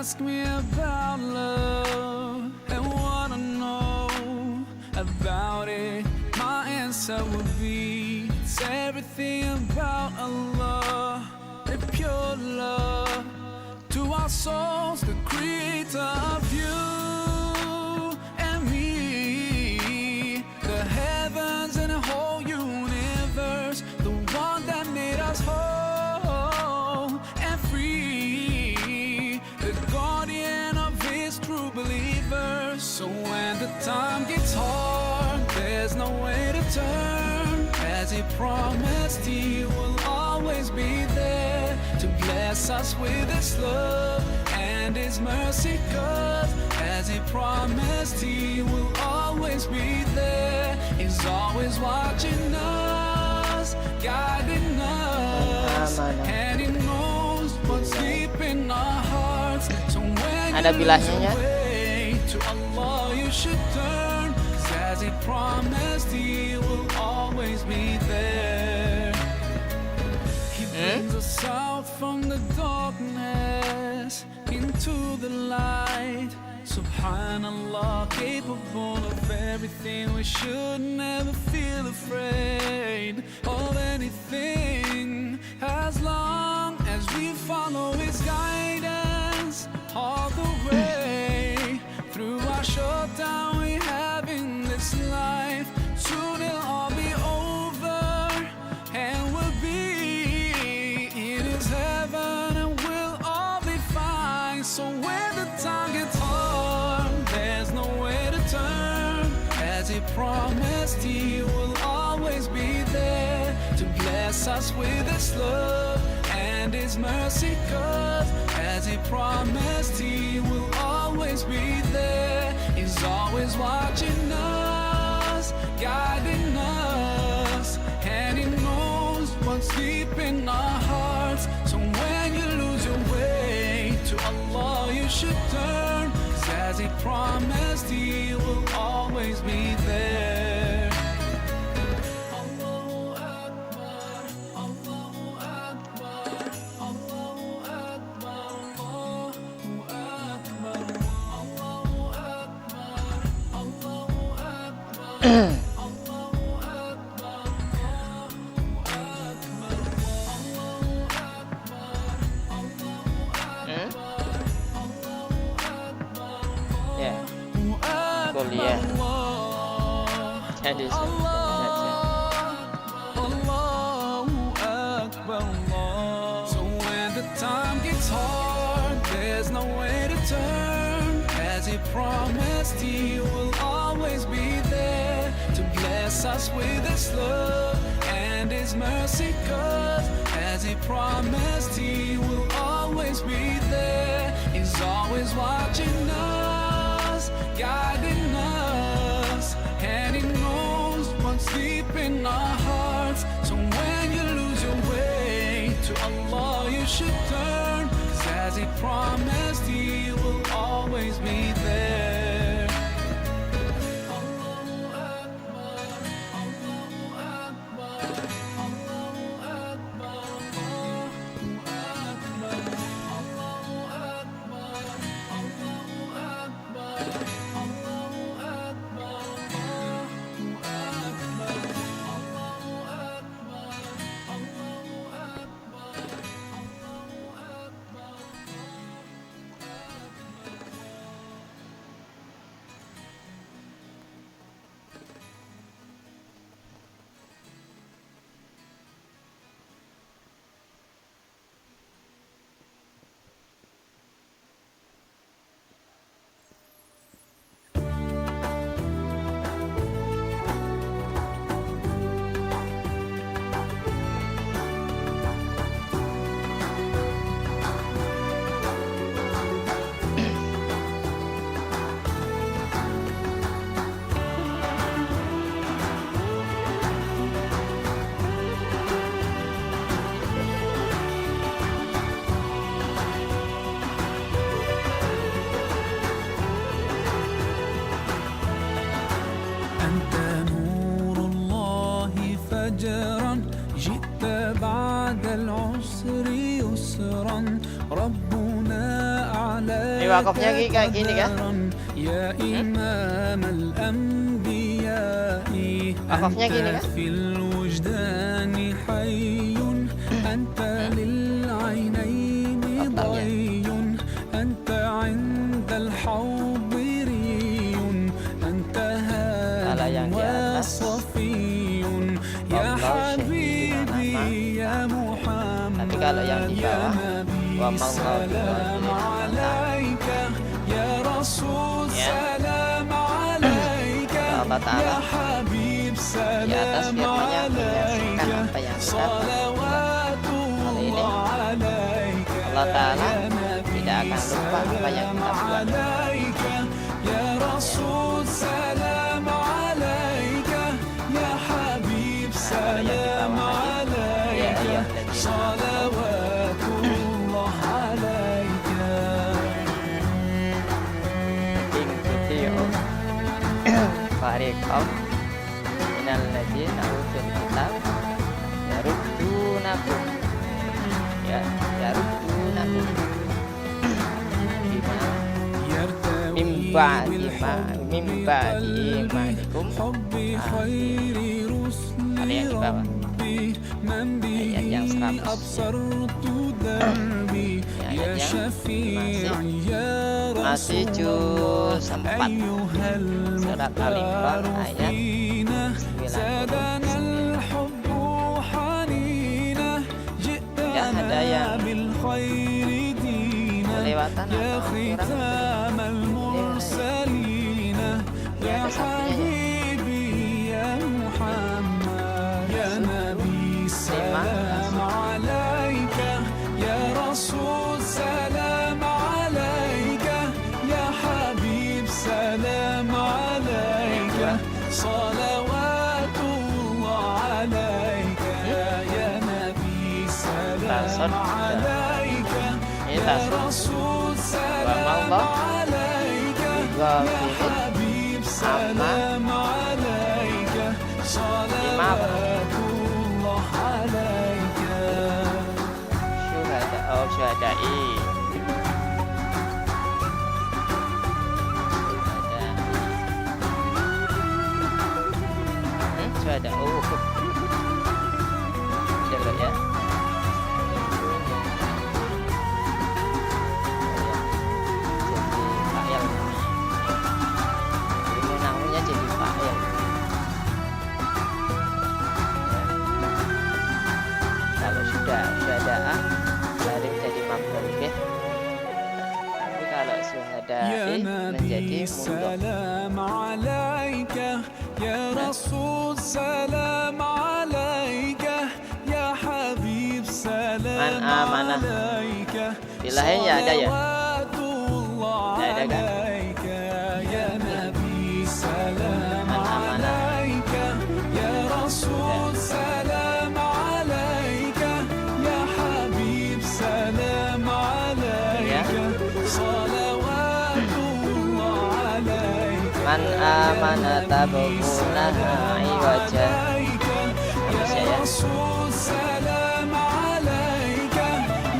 Ask me about love and wanna know about it, my answer would be it's everything about Allah, the pure love to our souls, the creator of you and me, the heavens and the whole universe, the one that made us whole and free, the guardian of his true believers. So when the time gets hard, there's no way to turn, as he promised he will always be there to bless us with his love and his mercy, 'cause as he promised he will always be there, he's always watching us, guiding us, and he knows what's deep in our hearts. So when ada bilahnya to Allah you should turn, 'cause as he promised he will always be there. He brings us out from the darkness into the light. Subhanallah, capable of everything. We should never feel afraid of anything, as long as we follow his guidance all the way through our short time we have in this life. Soon it'll all be over and we'll be in his heaven and we'll all be fine. So when the time gets hard, there's no way to turn, as he promised he will always be there to bless us with his love and his mercy, 'cause as he promised he will always be there, he's always watching us, guiding us, and he knows what's deep in our hearts. So when you lose your way to Allah you should turn, 'cause as he promised he will always be there. Allahu Akbar, Allahu Akbar, Allahu Akbar, Allahu Akbar, Allahu Akbar, Allahu Akbar. Ya, kuliah jadi Allahu Akbar, Allah. So when the time gets hard, there's no way to turn, as he promised he will always be there to bless us with his love and his mercy, 'cause as he promised he will always be there, he's always watching us, guiding us, and he knows what's deep in our hearts. So when you lose your way to Allah you should turn, 'cause as he promised he will always be there. Allahu Akbar, Allahu Akbar, Allahu Akbar, Allahu Akbar, Allahu Akbar, Allahu Akbar, Allahu Akbar, Allahu Akbar, Allahu Akbar, Allahu Akbar, Allahu Akbar. جئت بعد العسر يسرا ربنا Ini wakafnya kayak gini kan? يا إمام الأنبياء Wakafnya gini kan? في الوجدان حي أنت للعينين ضي أنت عند الحوض ري أنت هادي وصفي يا حبيبي يا محمد يا نبي سلام عليك يا رسول سلام عليك يا حبيب سلام عليك صلوات الله عليك Allah Ta'ala tidak akan lupa apa yang kita buat. يا رسول سلام عليك يا حبيب سلام عليك صلوات الله عليك Fariqam minal ladzina utul kitab yaruddunakum yaruddunakum bima mimba imanikum. Ada yang di bawah ayat yang 100 masih juz 4 surat Al-Imran ayat 90. Ya, ada yang kelewatan atau kurang. Ini ada satunya ya. صلوات الله عليك يا نبي سلام عليك يا رسول سلام عليك يا حبيب سلام عليك صلوات الله عليك Syuhada'i ada jaga ya. Jadi fa'il ini namanya jadi fa'il. Kalau sudah dari menjadi maf'ul bih, tapi kalau syuhada'i menjadi يا رسول سلام عليك يا حبيب سلام عليك bilahnya ada ya. Ada kan? يا نبي سلام عليك يا رسول سلام عليك يا حبيب سلام عليك صلوات الله عليك Man amana tabghunaha iwaja. يا رسول سلام عليك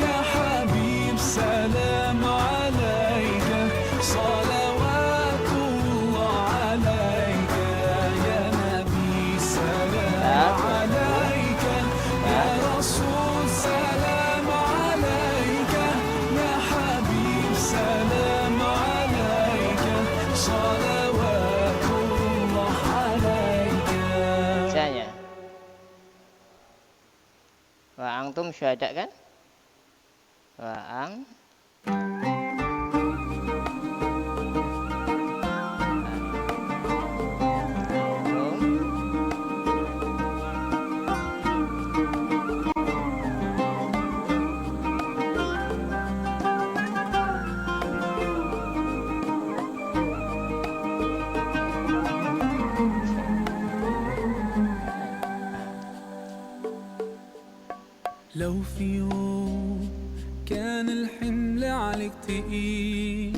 يا حبيب سلام عليك صلوات الله عليك يا نبي سلام عليك يا رسول سلام عليك يا حبيب سلام عليك صلوات الله عليك. Wa antum syuhada kan? Wa ang لو في يوم كان الحمل عليك تقيل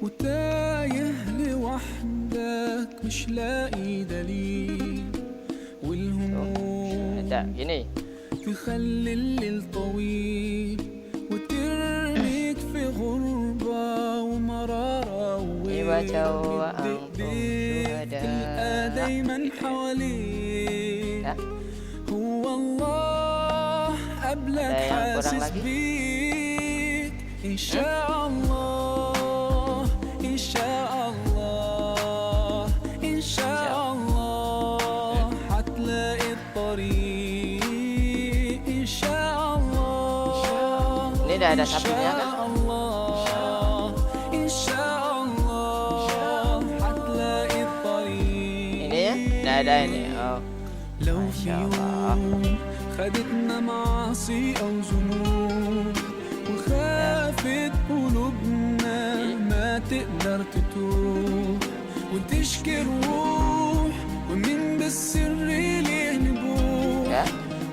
وتايه لوحدك مش لاقي دليل والهموم ada gini. تخلي الليل طويل وترميك في غربة ومرارة وجوا وبإيديك تلقى دايما حواليك هو الله قبلك حاسس بيك إن شاء الله إن شاء الله إن شاء الله حتلاقي الطريق إن شاء الله Ini udah ada sapinya kan? إن شاء الله حتلاقي الطريق Ini ya? Udah ada ini. Oh, لو في يوم خدتنا معاصي أو ذنوب وخافت قلوبنا ما تقدر تتوب وتشكي الروح ومين بالسر ليه نبوح ya.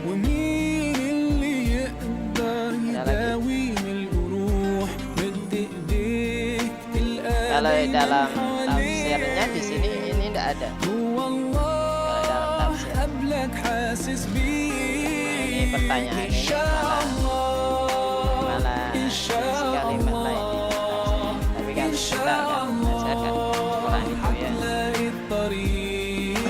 ومين اللي يقدر يداوي من الجروح مد ايديك تلقى Kalau دايما dalam حواليك tafsirnya di sini ini tidak ada. هو الله قبلك حاسس بيك Ini pertanyaan إن ini شاء الله malah إن شاء kalimat lain. الله Tapi kan إن kita شاء akan belajarkan Quran itu ya. حتلاقي الطريق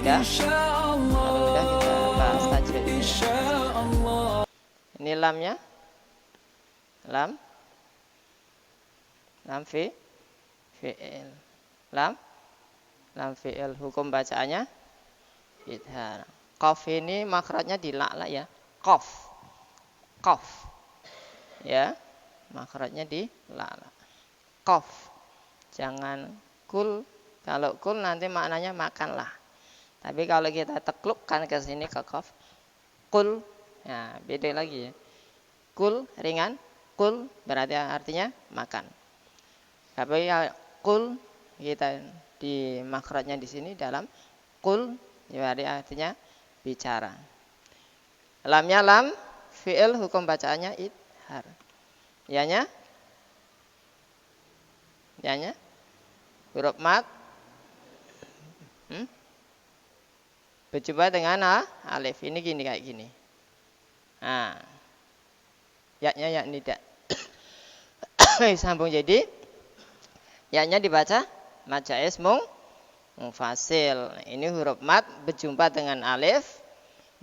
Ya. إن شاء Kalau الله udah kita bahas إن tajwidnya. شاء الله Ini lamnya. Lam. Lam fi'il. Lam fi'il. Hukum bacaannya idhar. Qaf ini makhrajnya di la ya. Qaf. Ya. Makhrajnya di la. Qaf. Jangan kul. Kalau kul nanti maknanya makanlah. Tapi kalau kita teklukkan ke sini ke qaf, kul. Ya, beda lagi ya. Kul ringan, kul berarti artinya makan. Tapi kul kita di makhrajnya di sini dalam kul berarti artinya bicara. Lamnya lam fi'il hukum bacaannya idhar. Yanya huruf mat berjumpa dengan alif. Ini gini kayak gini. Nah, yaknya yak nida. Sambung jadi yaknya dibaca mad jaiz mufasil. Ini huruf mat berjumpa dengan alif.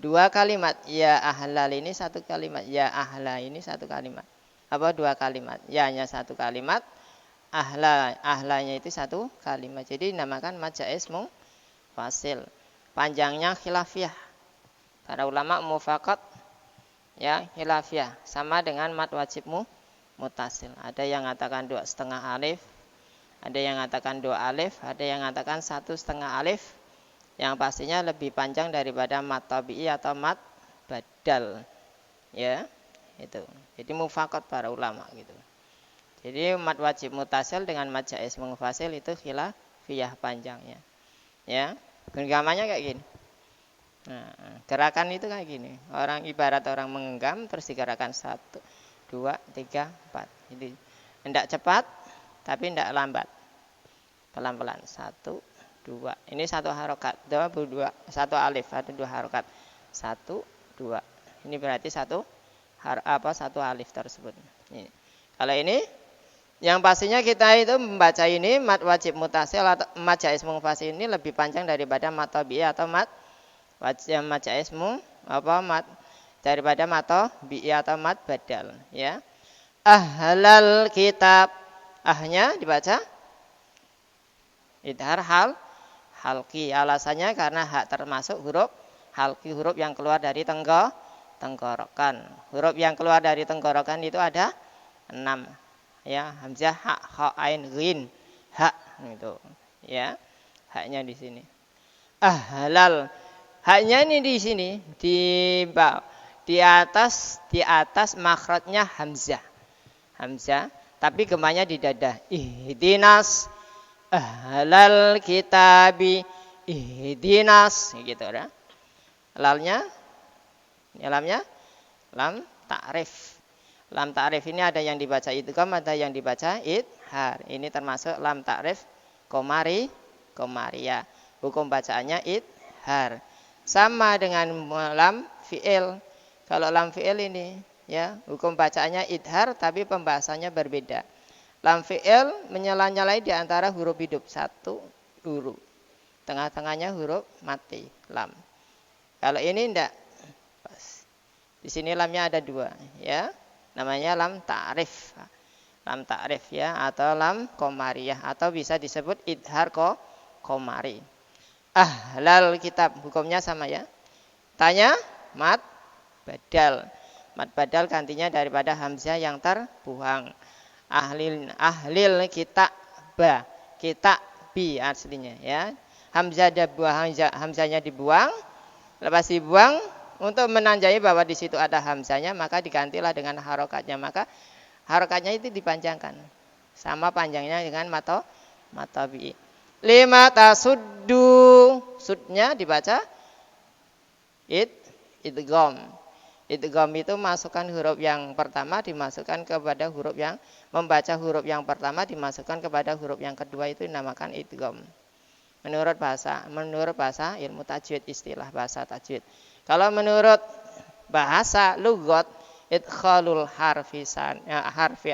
Dua kalimat. Ya ahlal ini satu kalimat. Ya ahla ini satu kalimat. Apa dua kalimat? Ya-nya satu kalimat. Ahlanya itu satu kalimat. Jadi dinamakan mad jaiz mufasil. Panjangnya khilafiyah. Para ulama mufakat ya khilafiyah sama dengan mad wajib mutasil. Ada yang mengatakan 2,5 alif, ada yang mengatakan 2 alif, ada yang mengatakan 1,5 alif. Yang pastinya lebih panjang daripada mad tabi'i atau mad badal. Ya, itu. Jadi mufakat para ulama gitu. Jadi mad wajib mutasil dengan mad jaiz mufasil itu khilafiyah panjangnya. Ya. Genggamannya kayak gini. Nah, gerakan itu kayak gini. Orang ibarat orang menggenggam terus digerakkan 1, 2, 3, 4. Jadi tidak cepat tapi tidak lambat. Pelan-pelan 1, 2. Ini satu harokat. 2, 1 alif atau 2 harokat. 1, 2. Ini berarti satu alif tersebut. Ini. Kalau ini yang pastinya kita itu membaca ini mad wajib mutasil atau mad jaiz mufasil ini lebih panjang daripada mad tabi'i atau mad jaiz mad daripada mad tabi'i atau mad badal ya. Ahlal kitab. Ahnya dibaca idhar halqi. Alasannya karena hak termasuk huruf halqi, huruf yang keluar dari tenggorokan. Huruf yang keluar dari tenggorokan itu ada 6. Ya, hamzah, ha, kha, ain, ghin, ha gitu. Ya. Haknya di sini. Ahlal. Haknya ini di sini di atas makhrajnya hamzah. Hamzah, tapi gemanya di dada. Ihdinas ahlal kitabi ihdinas gitu ya. Lamnya lam ta'rif. Lam ta'rif ini ada yang dibaca idgham, ada yang dibaca idhar. Ini termasuk lam ta'rif komariya. Hukum bacaannya idhar. Sama dengan lam fi'il. Kalau lam fi'il ini ya, hukum bacaannya idhar tapi pembahasannya berbeda. Lam fi'il menyala-nyalai di antara huruf hidup, satu huruf. Tengah-tengahnya huruf mati, lam. Kalau ini enggak. Di sini lamnya ada dua ya. Namanya lam ta'rif. Lam ta'rif ya, atau lam qamariyah, atau bisa disebut idhar qamari. Ahlal kitab, hukumnya sama ya. Tanya mat badal. Mat badal gantinya daripada hamzah yang terbuang. Ahlil kitabah. Kitabi aslinya ya. Hamzahnya dibuang. Lepas dibuang, untuk menanjai bahwa di situ ada hamzahnya, maka digantilah dengan harokatnya. Maka harokatnya itu dipanjangkan. Sama panjangnya dengan matobi. Lima tasuddu. Sudnya dibaca idgham. Idgham itu masukkan huruf yang pertama dimasukkan kepada huruf yang, membaca huruf yang pertama dimasukkan kepada huruf yang kedua, itu dinamakan idgham. Menurut bahasa ilmu tajwid, istilah bahasa tajwid. Kalau menurut bahasa lughat, idkhalul harfi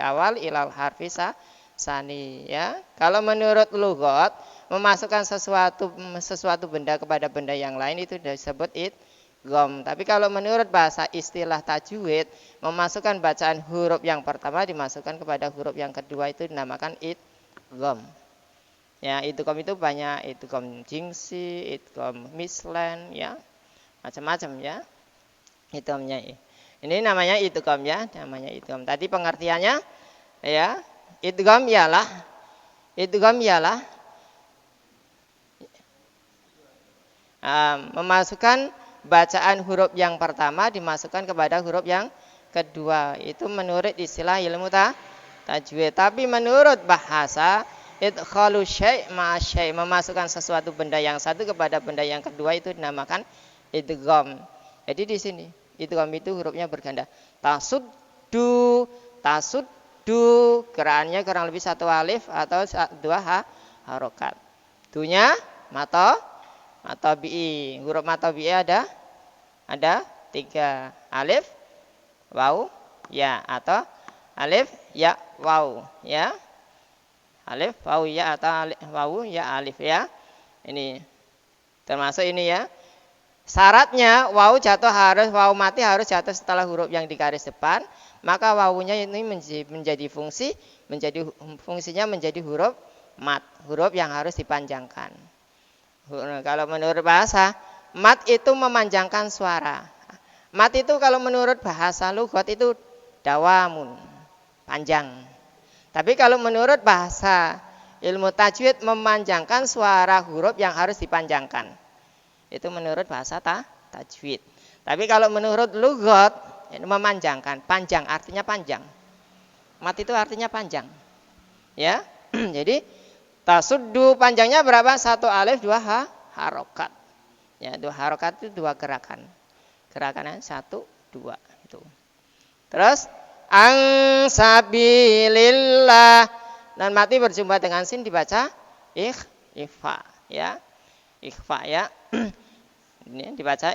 awal ilal harfi sani ya. Kalau menurut lughat, memasukkan sesuatu benda kepada benda yang lain itu disebut idgham. Tapi kalau menurut bahasa istilah tajwid, memasukkan bacaan huruf yang pertama dimasukkan kepada huruf yang kedua, itu dinamakan idgham. Ya, idgham itu banyak, idgham jingsi, idgham mislan ya. Macam-macam ya. Idghamnya. Ini namanya idgham ya, namanya idgham. Tadi pengertiannya ya, idgham ialah memasukkan bacaan huruf yang pertama dimasukkan kepada huruf yang kedua. Itu menurut istilah ilmu tajwid. Tapi menurut bahasa, idkhalu syai' ma'a syai', memasukkan sesuatu benda yang satu kepada benda yang kedua, itu dinamakan idgham. Jadi di sini idgham itu hurufnya berganda. Tasuddu, gerakannya kurang lebih satu alif atau dua harokat. Dunya matobi'i. Huruf matobi'i ada tiga, alif, waw, ya, atau alif, ya, waw ya. Alif, waw, ya, atau waw, ya, alif ya. Ini termasuk ini ya. Syaratnya waw mati harus jatuh setelah huruf yang di garis depan. Maka wawunya ini fungsinya menjadi huruf mat, huruf yang harus dipanjangkan. Kalau menurut bahasa, mat itu memanjangkan suara. Mat itu kalau menurut bahasa lughat itu dawamun, panjang. Tapi kalau menurut bahasa ilmu tajwid, memanjangkan suara huruf yang harus dipanjangkan. Itu menurut bahasa tajwid. Tapi kalau menurut lughat, memanjangkan, panjang artinya panjang. Mat itu artinya panjang. Ya. Jadi tasuddu panjangnya berapa? Satu alif, dua harokat. Ya, dua harokat itu dua gerakan. Gerakannya satu, dua itu. Terus sabilillah, dan mati berjumpa dengan sin dibaca ikhfa ya. Ikhfa ya. Ini dibaca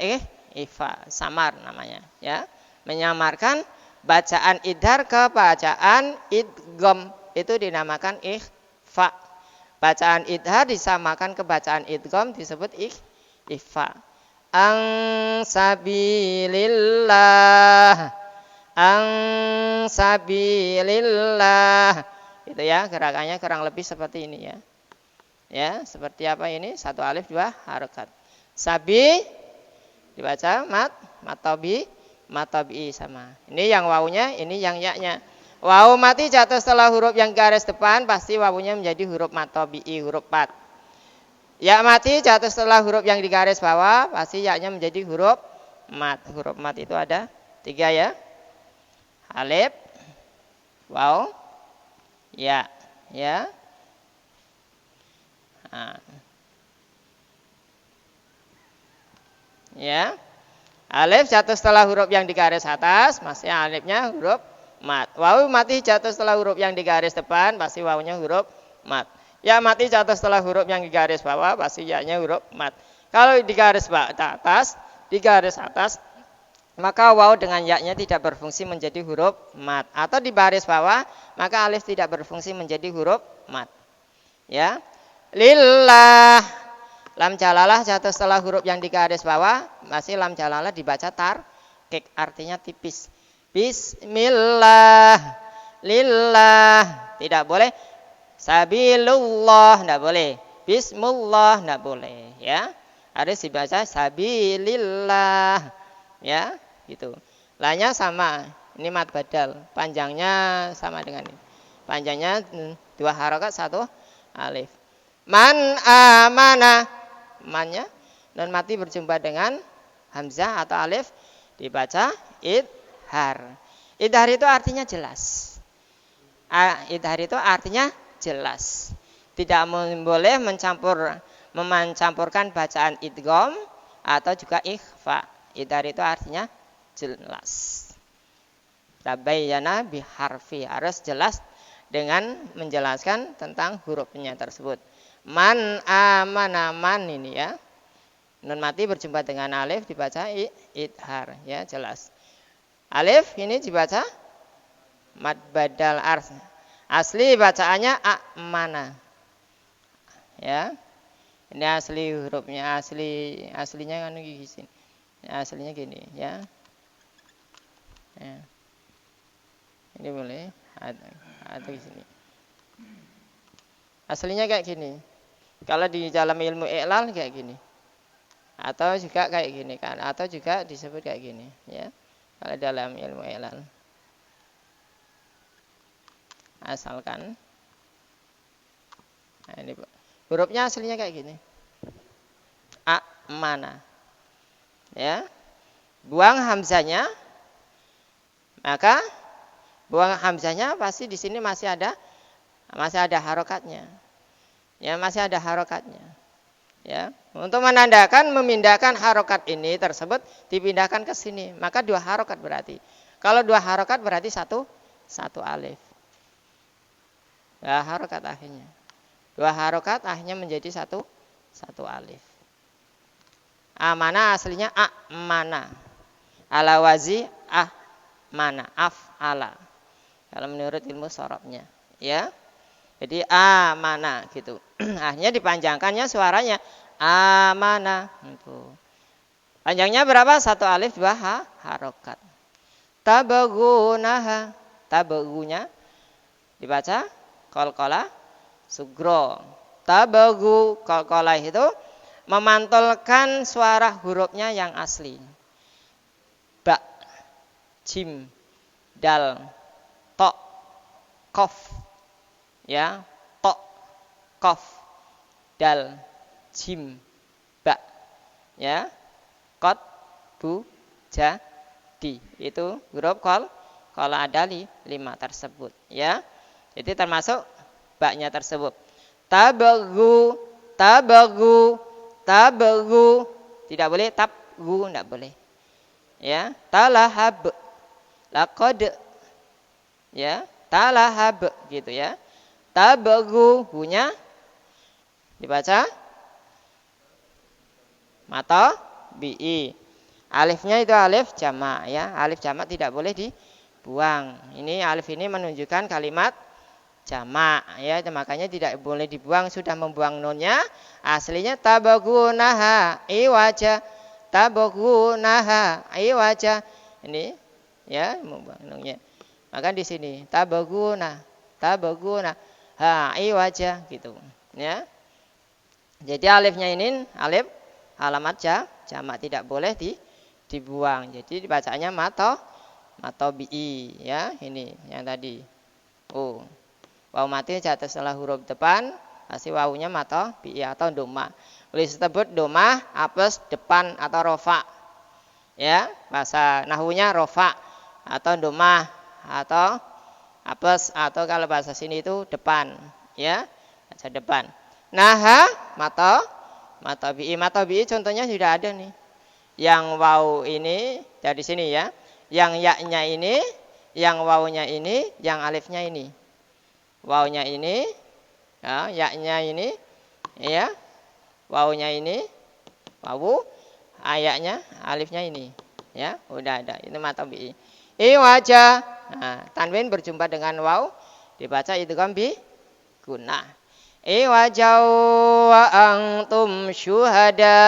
ikhfa, samar namanya ya. Menyamarkan bacaan idhar ke bacaan idgham, itu dinamakan ikhfa. Bacaan idhar disamakan ke bacaan idgham disebut ikhfa. Sabilillah. Itu ya, gerakannya kurang lebih seperti ini ya. Ya, seperti apa ini? Satu alif, dua harokat. Sabi dibaca matobi sama. Ini yang wawunya, ini yang ya-nya. Wawu mati jatuh setelah huruf yang garis depan, pasti wawunya menjadi huruf matobi'i, huruf pat. Ya mati jatuh setelah huruf yang di garis bawah, pasti ya-nya menjadi huruf mat. Huruf mat itu ada tiga ya. Alif, waw, ya. Nah. Ya. Alif jatuh setelah huruf yang di garis atas, maksudnya alifnya huruf mat. Waw mati jatuh setelah huruf yang di garis depan, pasti wawunya huruf mat. Ya mati jatuh setelah huruf yang di garis bawah, pasti ya-nya huruf mat. Kalau di garis atas maka waw dengan ya-nya tidak berfungsi menjadi huruf mat. Atau di baris bawah, maka alif tidak berfungsi menjadi huruf mat. Ya. Lillah. Lam jalalah jatuh setelah huruf yang di garis bawah, masih lam jalalah dibaca tarqiq, artinya tipis. Bismillah. Lillah. Tidak boleh. Sabilullah, tidak boleh. Bismillah, tidak boleh. Ya. Harus dibaca sabilillah. Ya, gitu. Lanya sama, ini mat badal, panjangnya sama dengan ini. Panjangnya 2 harokat 1 alif. Man amana, mannya non mati berjumpa dengan hamzah atau alif dibaca idhar. Idhar itu artinya jelas. Idhar itu artinya jelas. Tidak boleh mencampurkan bacaan idgham atau juga ikhfa. Idhar itu artinya jelas. Tabayyana biharfi, harus jelas dengan menjelaskan tentang hurufnya tersebut. Man amana, man ini ya. Nun mati berjumpa dengan alif dibaca idhar, ya jelas. Alif ini dibaca mad badal ars. Asli bacaannya amana. Ya. Ini asli hurufnya, aslinya kan gini. Aslinya gini ya. Ya. Ini boleh atau di sini. Aslinya kayak gini. Kalau di dalam ilmu i'lal kayak gini. Atau juga kayak gini kan, atau juga disebut kayak gini ya. Kalau dalam ilmu i'lal. Asalkan nah, ini hurufnya aslinya kayak gini. Mana? Ya, buang hamzanya, maka buang hamzanya pasti di sini masih ada harokatnya, ya masih ada harokatnya, ya untuk menandakan memindahkan harokat ini tersebut dipindahkan ke sini, maka 2 harokat berarti. Kalau 2 harokat berarti satu alif, ya harokat akhirnya 2 harokat akhirnya menjadi satu alif. Amana aslinya mana, ala wazi mana, af'ala. Kalau menurut ilmu sorobnya, ya. Jadi amana gitu. Akhirnya dipanjangkannya suaranya amana. Gitu. Panjangnya berapa? 1 alif 2 harokat. Tabagunaha, tabagunya dibaca qalqalah sugro. Tabagu qalqalah itu memantulkan suara hurufnya yang asli. Ba, jim, dal, to, kof, ya, to, kof, dal, jim, ba, ya, kot, bu, ja, di. Itu huruf kalau ada 5 tersebut, ya. Jadi termasuk baknya tersebut. Tabagu, tabagu. Tabagu, tidak boleh tabgu, tidak boleh. Ya, talahab, laqad, ya, talahab, gitu ya. Tabagu, hunya dibaca mata bi. Alifnya itu alif jamak, ya. Alif jamak tidak boleh dibuang. Ini alif ini menunjukkan kalimat jamak, ya, makanya tidak boleh dibuang. Sudah membuang nunnya, aslinya tabagunaha iwaja, tabagunaha iwaja. Ini ya membuang nunnya. Maka di sini tabaguna ha iwaja gitu, ya. Jadi alifnya ini alif alamat jamak, tidak boleh dibuang. Jadi dibacanya mato bi, ya. Ini yang tadi. Waw mati jatuh setelah huruf depan, pasti wawunya mata bi atau doma. Boleh disebut doma, apes, depan atau rofa. Ya, bahasa nahwunya rofa atau doma atau apes, atau kalau bahasa sini itu depan, ya. Bahasa depan. Naha mata bi contohnya sudah ada nih. Yang waw ini dari sini ya. Yang ya-nya ini, yang wawunya ini, yang alifnya ini. Wawunya ini, ya, ya-nya ini, ya, wawunya ini, wawu, ayaknya, alifnya ini, Ya, udah ada. Itu mat tabi'i. Iwaja. Nah, tanwin berjumpa dengan waw dibaca idgham bi gunnah. Iwajau wa antum syuhada.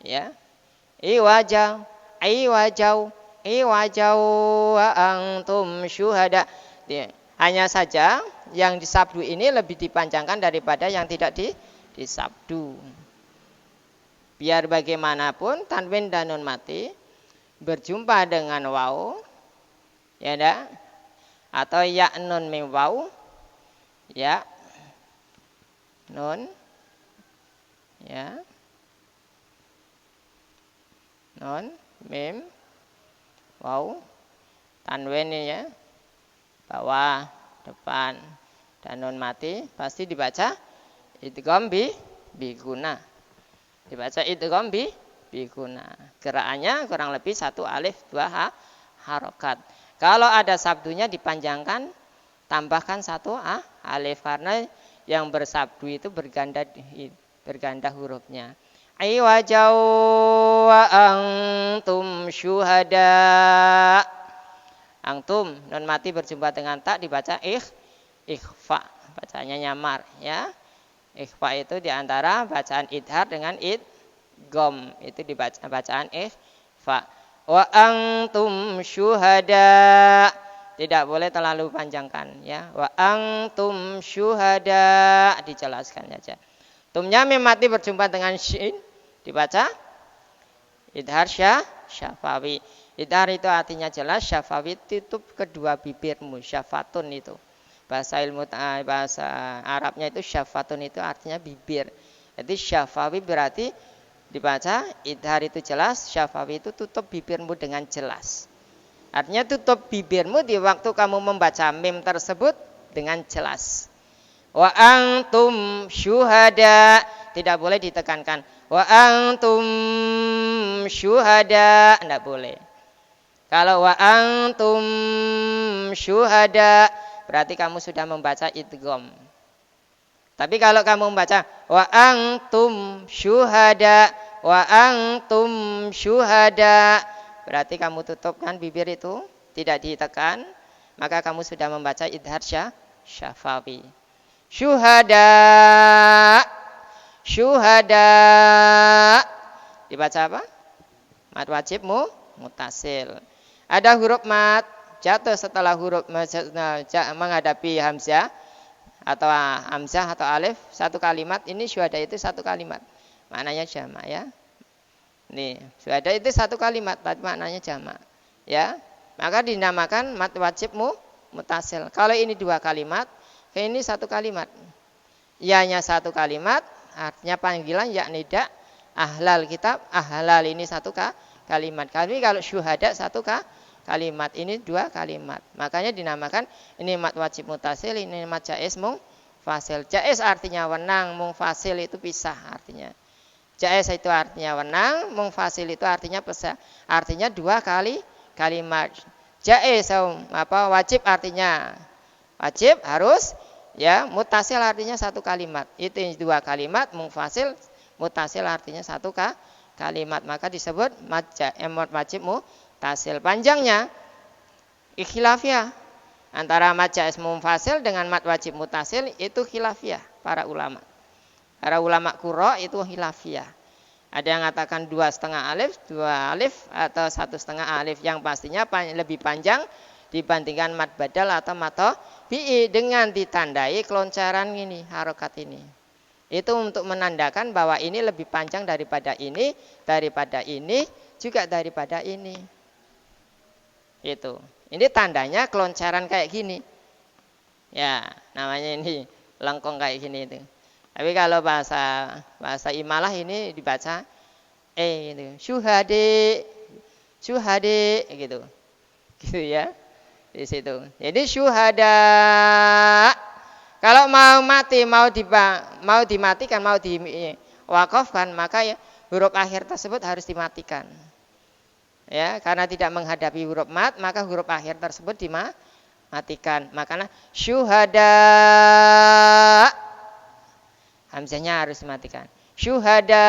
Ya. Iwajau, iwajau wa antum syuhada. Hanya saja yang disabdu ini lebih dipanjangkan daripada yang tidak disabdu. Biar bagaimanapun tanwin dan nun mati berjumpa dengan waw, ya dah, atau ya nun mim waw, ya nun, ya nun mim waw, tanwin ini ya, bawah, depan, dan nun mati pasti dibaca idgham bi gunnah. Dibaca idgham bi gunnah. Gerakannya kurang lebih 1 alif 2 harokat. Kalau ada sabdunya dipanjangkan, tambahkan 1 alif karena yang bersabdu itu berganda hurufnya. Iwajau wa antum syuhada. Antum nun mati berjumpa dengan tak dibaca ikhfa. Bacanya nyamar ya. Ikhfa itu diantara bacaan idhar dengan idgham. Itu dibaca bacaan ikhfa. Wa antum syuhada. Tidak boleh terlalu panjangkan ya. Wa antum syuhada dijelaskan saja. Tumnya mim mati berjumpa dengan syin dibaca idhar syafawi. Idhar itu artinya jelas, syafawi tutup kedua bibirmu, syafatun itu. Bahasa Arabnya itu syafatun itu artinya bibir. Jadi syafawi berarti dibaca idhar itu jelas, syafawi itu tutup bibirmu dengan jelas. Artinya tutup bibirmu di waktu kamu membaca mim tersebut dengan jelas. Wa antum syuhada, tidak boleh ditekankan. Wa antum syuhada, tidak boleh. Kalau wa antum syuhada berarti kamu sudah membaca idgham. Tapi kalau kamu membaca wa antum syuhada, wa antum syuhada, berarti kamu tutupkan bibir itu, tidak ditekan, maka kamu sudah membaca idhar syafawi. Syuhada, syuhada, dibaca apa? Mad wajib mutasil. Ada huruf mad jatuh setelah huruf menghadapi hamzah atau hamzah atau alif 1 kalimat, ini syuhada itu 1 kalimat. Maknanya jamak ya. Nih, syuhada itu 1 kalimat, tapi maknanya jamak. Ya. Maka dinamakan mad wajib mutasil. Kalau ini 2 kalimat, ini 1 kalimat. Ianya 1 kalimat, artinya panggilan yakni nida ahlal kitab, ahlal ini 1 kalimat. Tapi kalau syuhada 1 kalimat, ini 2 kalimat. Makanya dinamakan ini mad wajib mutasil, ini mad jaiz mungfasil. Jaiz artinya wenang, mungfasil itu pisah artinya. Jaiz itu artinya wenang, mungfasil itu artinya pisah. Artinya 2 kalimat. Jaiz wajib artinya wajib harus ya, mutasil artinya 1 kalimat. Itu 2 kalimat, mungfasil mutasil artinya 1 kalimat. Maka disebut mad wajib mutasil. Panjangnya khilafiyah antara mad jaiz munfasil dengan mad wajib mutasil itu khilafiyah para ulama. Para ulama qurra itu khilafiyah. Ada yang mengatakan 2,5 alif, 2 alif atau 1,5 alif, yang pastinya lebih panjang dibandingkan mad badal atau mad tabi'i dengan ditandai keloncaran ini, harokat ini. Itu untuk menandakan bahwa ini lebih panjang daripada ini, juga daripada ini. Itu. Ini tandanya keloncaran kayak gini. Ya, namanya ini lengkong kayak gini itu. Tapi kalau bahasa imalah ini dibaca gitu. Syuhade gitu. Gitu ya. Di situ. Jadi syuhada. Kalau mau mati, mau dimatikan, mau diwakafkan, maka ya, huruf akhir tersebut harus dimatikan. Ya, karena tidak menghadapi huruf mat, maka huruf akhir tersebut dimatikan. Makanya syuhada, hamzahnya harus dimatikan. Syuhada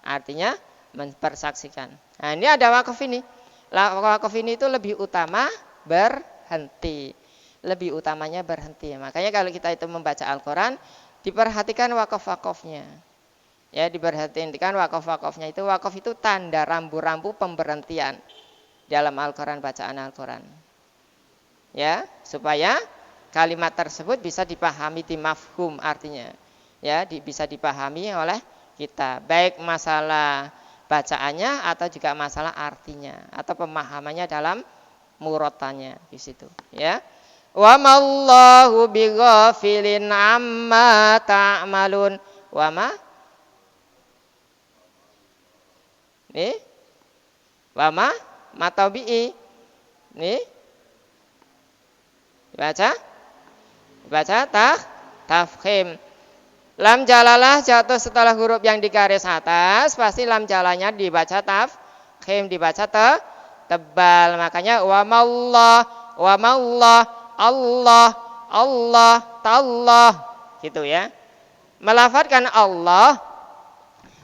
artinya mempersaksikan. Nah, ini ada wakaf ini. Wakaf ini itu lebih utama berhenti. Lebih utamanya berhenti. Makanya kalau kita itu membaca Al-Quran, diperhatikan wakaf-wakafnya. Ya, diperhatikan wakaf-wakafnya itu. Wakaf itu tanda rambu-rambu pemberhentian dalam Al-Quran, bacaan Al-Quran. Ya, supaya kalimat tersebut bisa dipahami di mafhum artinya. Ya, bisa dipahami oleh kita. Baik masalah bacaannya atau juga masalah artinya atau pemahamannya dalam murotannya di situ. Ya. Wa mallahu bighafilin amma ta'malun. Wa ma? Nih. Wa ma? Matabi'i. Nih. Baca tafkhim. Lam jalalah jatuh setelah huruf yang di garis atas, pasti lam jalanya dibaca tafkhim, dibaca tebal. Makanya wa mallah, Allah, tallah, gitu ya. Melafadzkan Allah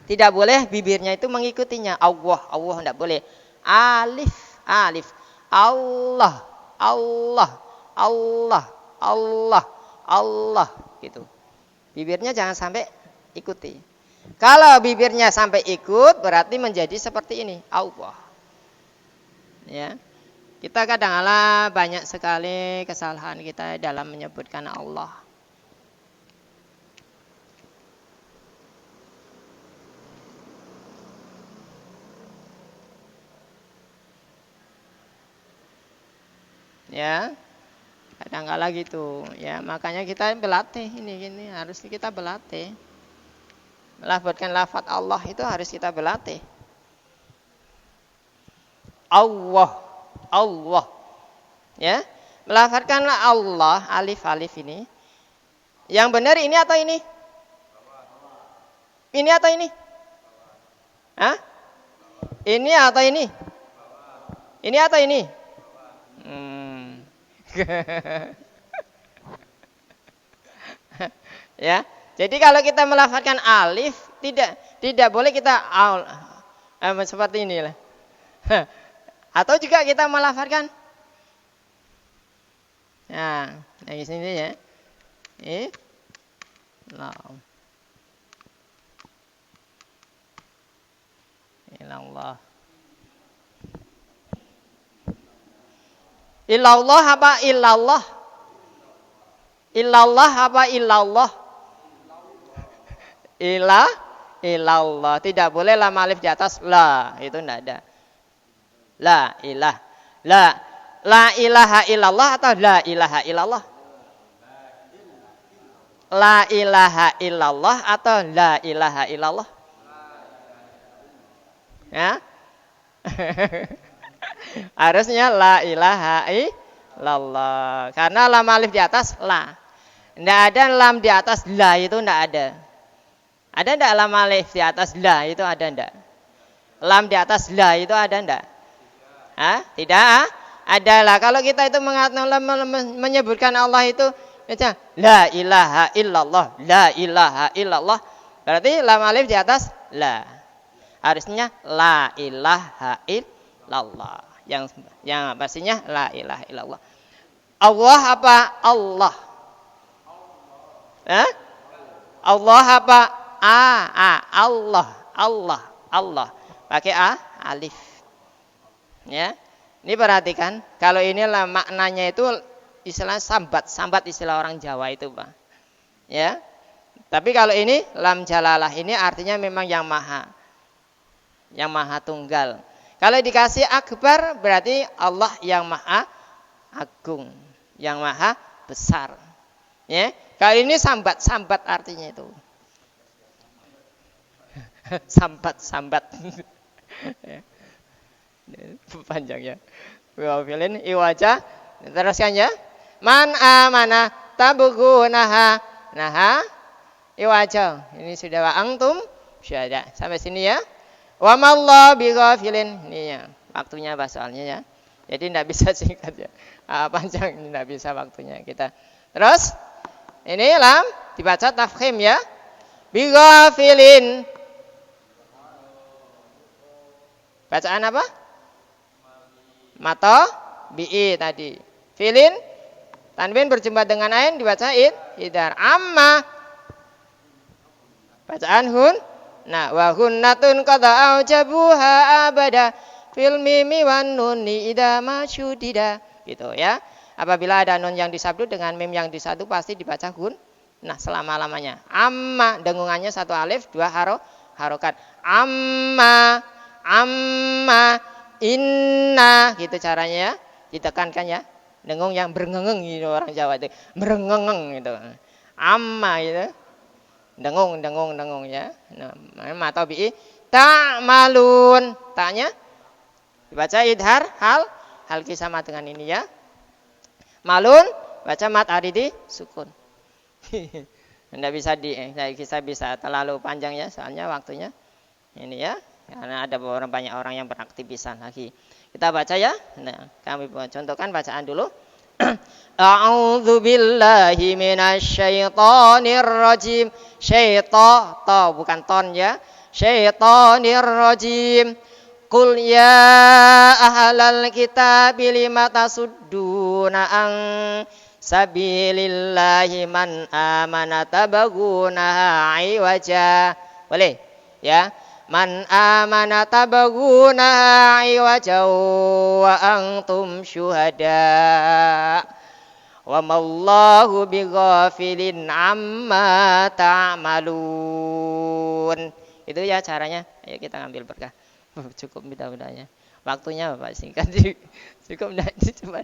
tidak boleh bibirnya itu mengikutinya. Allah tidak boleh. Alif, Allah, gitu. Bibirnya jangan sampai ikuti. Kalau bibirnya sampai ikut, berarti menjadi seperti ini, Allah. Ya, kita kadang-kala banyak sekali kesalahan kita dalam menyebutkan Allah. Ya. Kadang-kala gitu, ya makanya kita berlatih ini harus kita berlatih. Melafadzkan lafaz Allah itu harus kita berlatih. Allah, ya melafadzkanlah Allah alif ini. Yang benar ini atau ini? Ini atau ini? Hah? Ini atau ini? Ini atau ini? Ya, jadi kalau kita melafadzkan alif tidak boleh kita seperti inilah. Atau juga kita melafadzkan yang di sini ya. Ilallah. Illallah apa illallah? Illallah apa illallah? Ilallah. Tidak boleh lam alif di atas la, itu tidak ada. La ilaha illallah atau la ilaha illallah? La ilaha illallah atau la ilaha illallah? Ya. Harusnya la ilaha illallah. Karena lam alif di atas la. Tidak ada lam di atas la, itu tidak ada. Ada tidak lam alif di atas la, itu ada tidak? Lam di atas la itu ada tidak? Tidak ada lah. Kalau kita itu menyebutkan Allah itu macam la ilaha illallah, la ilaha illallah. Berarti lam alif di atas la. Harusnya la ilaha illallah. Yang pastinya la ilaha illallah. Allah apa Allah? Allah apa Allah. Pakai alif. Ya. Ini perhatikan, kalau inilah maknanya itu istilah sambat istilah orang Jawa itu, Pak. Ya. Tapi kalau ini lam jalalah ini artinya memang yang maha tunggal. Kalau dikasih akbar berarti Allah yang maha agung, yang maha besar. Ya. Kalau ini sambat artinya itu. Sambat. Ya. Panjang ya. Wafilin iwaja. Teruskan ya. Man amana tabugunaha iwaja. Ini sudah wa antum syada. Sampai sini ya. Wa mallahu bighafilin. Ini ya. Waktunya soalnya ya. Jadi tidak bisa singkat ya. Panjang tidak bisa waktunya kita. Terus ini lam dibaca tafkhim ya. Bighafilin. Bacaan apa? Mato bi'i tadi. Filin tanwin berjumpa dengan ain dibaca idhar. Amma bacaan hun. Nah, wa hunnatun qad aujabuha abada fil mimi wan nuni idza masyudida. Gitu ya. Apabila ada nun yang disabdu dengan mim yang disatu pasti dibaca hun. Nah, selama-lamanya. Amma dengungannya satu alif, dua harokat. Amma inna gitu caranya ya. Ditekankan ya. Dengung yang berengeng gitu orang Jawa itu. Berengeng gitu. Amma gitu. Dengung ya. Nah, mata bi ta'malun. Tanya dibaca idhar hal sama dengan ini ya. Malun baca mat aridi sukun. Tidak bisa terlalu panjang ya soalnya waktunya. Ini ya. Karena ada banyak orang yang beraktivitas lagi. Kita baca ya. Nah, kami contohkan bacaan dulu. A'udzu billahi minasyaitonir rajim. Syaitan, bukan ton ya. Syaitonir rajim. Qul ya ahlal kitabi lima tasudduna an sabilillahi man amana tabagunaha iwaja. Boleh ya. Man amana tabagunaha iwaja wa antum syuhada. Wa mallahu bighafilin amma ta'malun. Itu ya caranya. Ayo kita ngambil berkah. Cukup mudah-mudahnya. Waktunya Bapak singkat. Cukup enggak cuma.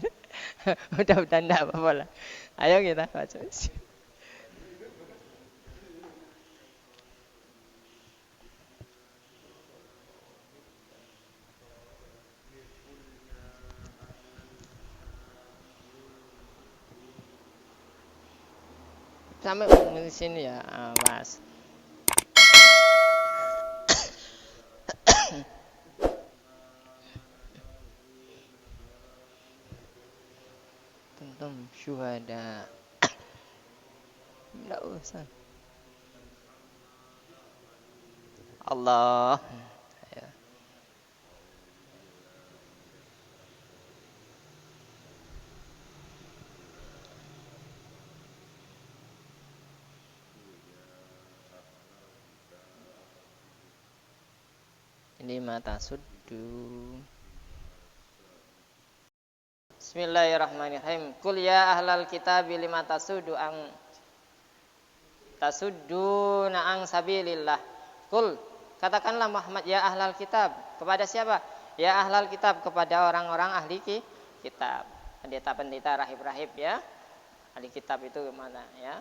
Mudah-mudahan enggak apa-apa lah. Ayo kita baca. Sampai di sini ya, Mas. Tentu syuhada. Enggak usah. Allah. Ya. Ini mata suddu. Bismillahirrahmanirrahim. Qul ya ahlal kitab lima tasudduna an sabilillah. Qul, katakanlah Muhammad ya ahlal kitab. Kepada siapa? Ya ahlal kitab, kepada orang-orang ahli kitab. Pendeta-pendeta rahib-rahib ya. Ahli kitab itu mana ya?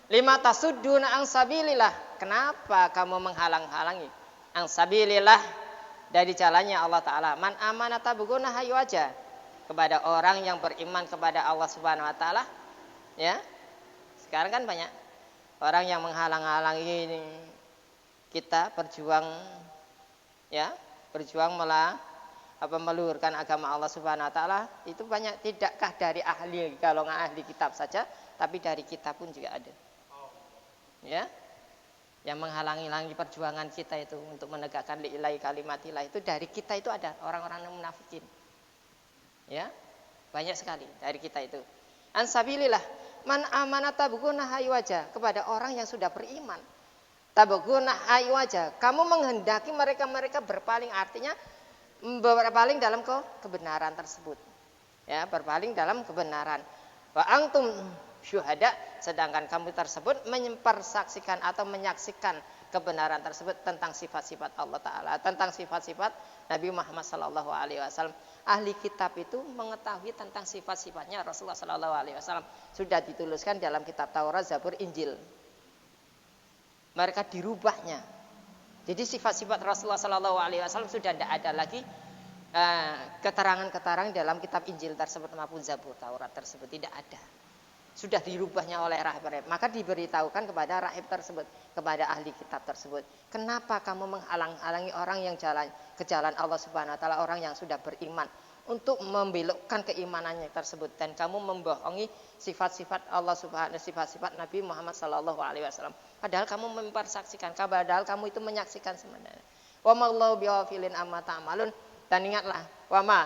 Lima tasudduna an sabilillah. Kenapa kamu menghalang-halangi an sabilillah dari jalannya Allah Ta'ala? Man amanata buguna hayu aja. Kepada orang yang beriman kepada Allah Subhanahu Wa Ta'ala. Ya. Sekarang kan banyak orang yang menghalang-halangi kita berjuang meluhurkan agama Allah Subhanahu Wa Ta'ala. Itu banyak, tidakkah dari ahli, kalau nggak ahli kitab saja, tapi dari kita pun juga ada. Ya. Yang menghalangi perjuangan kita itu untuk menegakkan lillahi kalimatillah, itu dari kita itu ada orang-orang yang munafikin. Ya, banyak sekali dari kita itu. Ansabilillah, man amana tabghuna haywaja, kepada orang yang sudah beriman. Tabghuna haywaja, kamu menghendaki mereka berpaling, artinya berpaling dalam kebenaran tersebut. Ya, berpaling dalam kebenaran. Wa antum syuhada, sedangkan kamu tersebut mempersaksikan atau menyaksikan kebenaran tersebut tentang sifat-sifat Allah Ta'ala, tentang sifat-sifat Nabi Muhammad SAW. Ahli kitab itu mengetahui tentang sifat-sifatnya Rasulullah SAW. Sudah dituliskan dalam kitab Taurat, Zabur, Injil. Mereka dirubahnya. Jadi sifat-sifat Rasulullah SAW sudah tidak ada lagi keterangan-keterangan dalam kitab Injil tersebut maupun Zabur, Taurat tersebut, tidak ada. Sudah dirubahnya oleh rahib-rahib. Maka diberitahukan kepada rahib tersebut, kepada ahli kitab tersebut, kenapa kamu menghalang-halangi orang yang ke jalan Allah Subhanahu Wa Ta'ala, orang yang sudah beriman, untuk membelokkan keimanannya tersebut, dan kamu membohongi sifat-sifat Allah Subhanahu, sifat-sifat Nabi Muhammad SAW. Padahal kamu mempersaksikan, padahal kamu itu menyaksikan sebenarnya. Wa mallahu bighafilin amma ta'malun. Dan ingatlah, wa ma,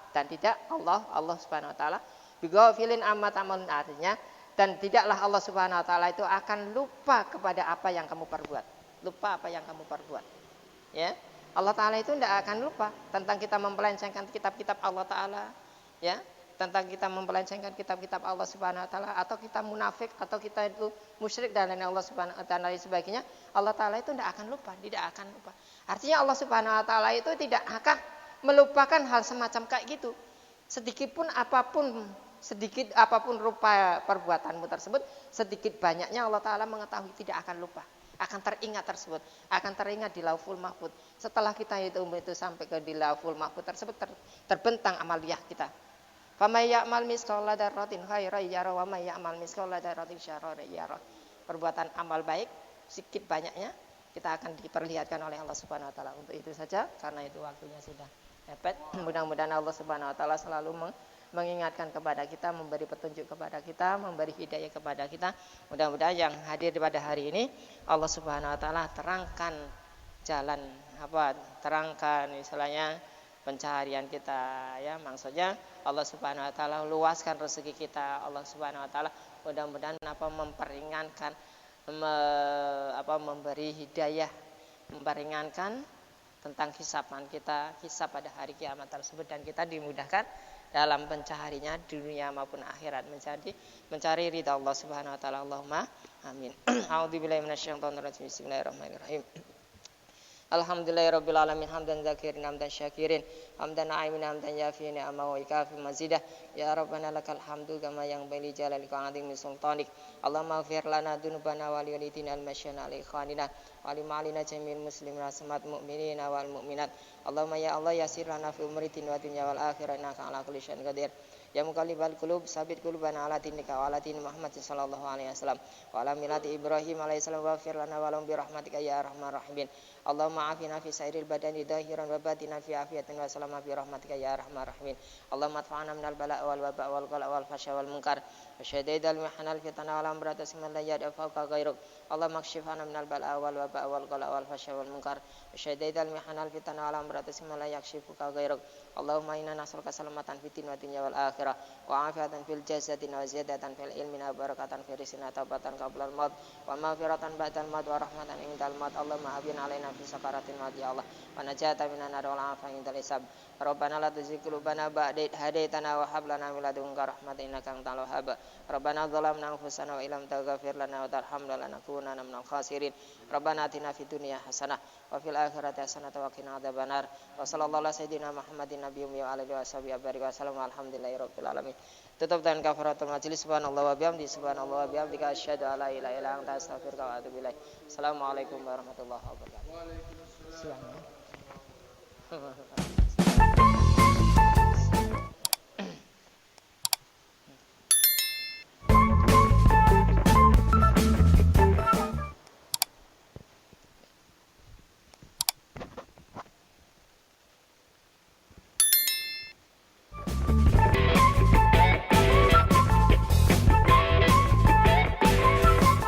dan tidak Allah Subhanahu wa taala bighafilin amma ta'malun, artinya dan tidaklah Allah Subhanahu wa taala itu akan lupa kepada apa yang kamu perbuat. Lupa apa yang kamu perbuat. Ya. Allah taala itu tidak akan lupa tentang kita mempelencengkan kitab-kitab Allah taala, ya. Tentang kita mempelencengkan kitab-kitab Allah Subhanahu wa taala, atau kita munafik, atau kita itu musyrik dan lain Allah Subhanahu wa taala dan sebagainya, Allah taala itu tidak akan lupa, tidak akan lupa. Artinya Allah Subhanahu wa taala itu tidak akan melupakan hal semacam kayak gitu. Sedikit apapun rupa perbuatanmu tersebut, sedikit banyaknya Allah taala mengetahui, tidak akan lupa. Akan teringat tersebut, akan teringat di Lauhul Mahfuz. Setelah kita itu sampai ke di Lauhul Mahfuz tersebut terbentang amaliyah kita. Faman ya'mal mithqala dzarratin khairan yarah wa may ya'mal mithqala dzarratin syarran yarah. Perbuatan amal baik sedikit banyaknya kita akan diperlihatkan oleh Allah Subhanahu wa taala. Untuk itu saja, karena itu waktunya sudah mepet. Mudah-mudahan Allah Subhanahu wa taala selalu mengingatkan kepada kita, memberi petunjuk kepada kita, memberi hidayah kepada kita. Mudah-mudahan yang hadir pada hari ini Allah Subhanahu wa taala terangkan jalan terangkan istilahnya pencaharian kita, ya, maksudnya Allah Subhanahu wa taala luaskan rezeki kita. Allah Subhanahu wa taala mudah-mudahan memperingankan, memberi hidayah, memperingankan tentang hisaban kita, hisab pada hari kiamat tersebut, dan kita dimudahkan dalam pencaharinya dunia maupun akhirat, mencari ridha Allah Subhanahu wa taala. Allahumma amin. A'udzubillahi minasyaitonir rajim. Bismillahirrahmanirrahim. Alhamdulillahirabbil alamin, hamdan dzakirin hamdan syakirin, hamdan na'imin hamdan yafi ni'ama wa ikafi mazidah. Ya rabbana lakal hamdu kama yanbaghi li jalalika wa 'azimi sultanik. Allahumma ighfir lana dzunubana wa li walidina al-masyana li ikhwanina wa li ma'alina jamil muslimin asmat mu'minina wal mu'minat. Allahumma ya Allah yasir lana fi umri wa dunya wal akhirah, innaka 'ala kulli syai'in qadir. Ya muqallibal qulub sabit qulubana ala dinika wa ala din Muhammad sallallahu alaihi wasallam wa ala millati Ibrahim alaihi salam wa ighfir lana wa lahum bi rahmatika ya arhamar rahimin. Allahumma afina fi sairil badani dahiran wa batinan fi afiyatin wa salama bi rahmatika ya arhamar rahimin. Allahumma adfa'na minal bala'i wal waba' wal ghala' wal fasha wal munkar wa syadidal mihnal fitana wal amrata man la yadfa'uka ghairuk. Allahumma kshifna minal bala'i wal waba' wal ghala' wal fasha wal munkar wa syadidal mihnal fitana wal amrata man la yakshifuka ghairuk. Allahumma inna nas'aluka salamatan fid dunya wal akhirah wa afiatan fil jasadi wa ziyadatan fil ilmi wa barakatan fil rizqi wa taubatan qabla al maut wa maghfiratan ba'da al maut wa rahmatan indal maut. Allahumma habin alaina fi sakaratil maut ya Allah wa najata minan nar wal afiyatan indal hisab. Rabbana la tuzigh qulubana ba'da idh hadaytana wa hab lana min ladunka rahmatan innaka antal wahhab. Rabbana zalamna anfusana wa illam taghfir lana wa tarhamna lanakunanna minal khasirin. Rabbana atina fid dunya hasanah wa fil akhirati hasanah wa qina adzabannar. Wa sallallahu ala sayyidina Muhammadin nabiyyi wa alihi washabihi wasallam. Alhamdulillahirabbil alamin. Tutup dengan kafaratul majlis. Subhanallah wa bihamdi, subhanallah wa bihamdika, asyhadu an la ilaha illa anta, astaghfiruka wa atubu ilaik. Assalamualaikum warahmatullahi wabarakatuh. Waalaikumsalam.